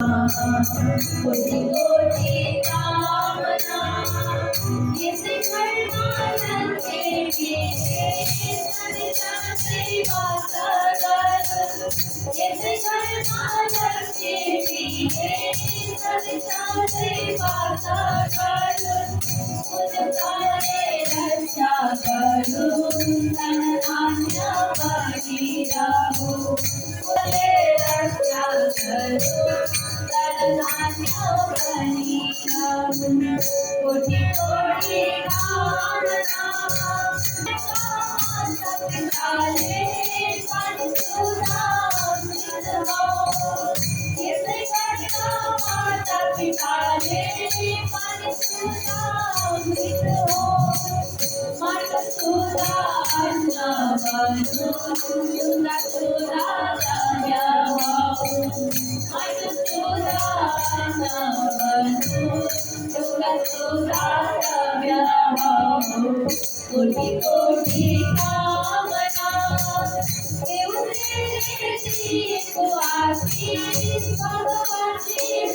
कोटि कोटि कामना इसे करवालन के सरिता सेवा सागर इसे करवालन के सरिता सेवा सागर उनकारे रक्षा करो तन आज्ञा बनी रहो बोले रक्षा करो तन आज्ञा बनी रहो कोटि कोटि कामना सब काले मन सुधा हो इसे करना माता पिता ने मन सुधा हो मत सुधा अन्ना बनो सुधा सुधा राजा हो मत सुधा अन्ना बनो सुधा सुधा राजा हो कोटि कोटि कामना देव तेरे को आशीष भगवान जी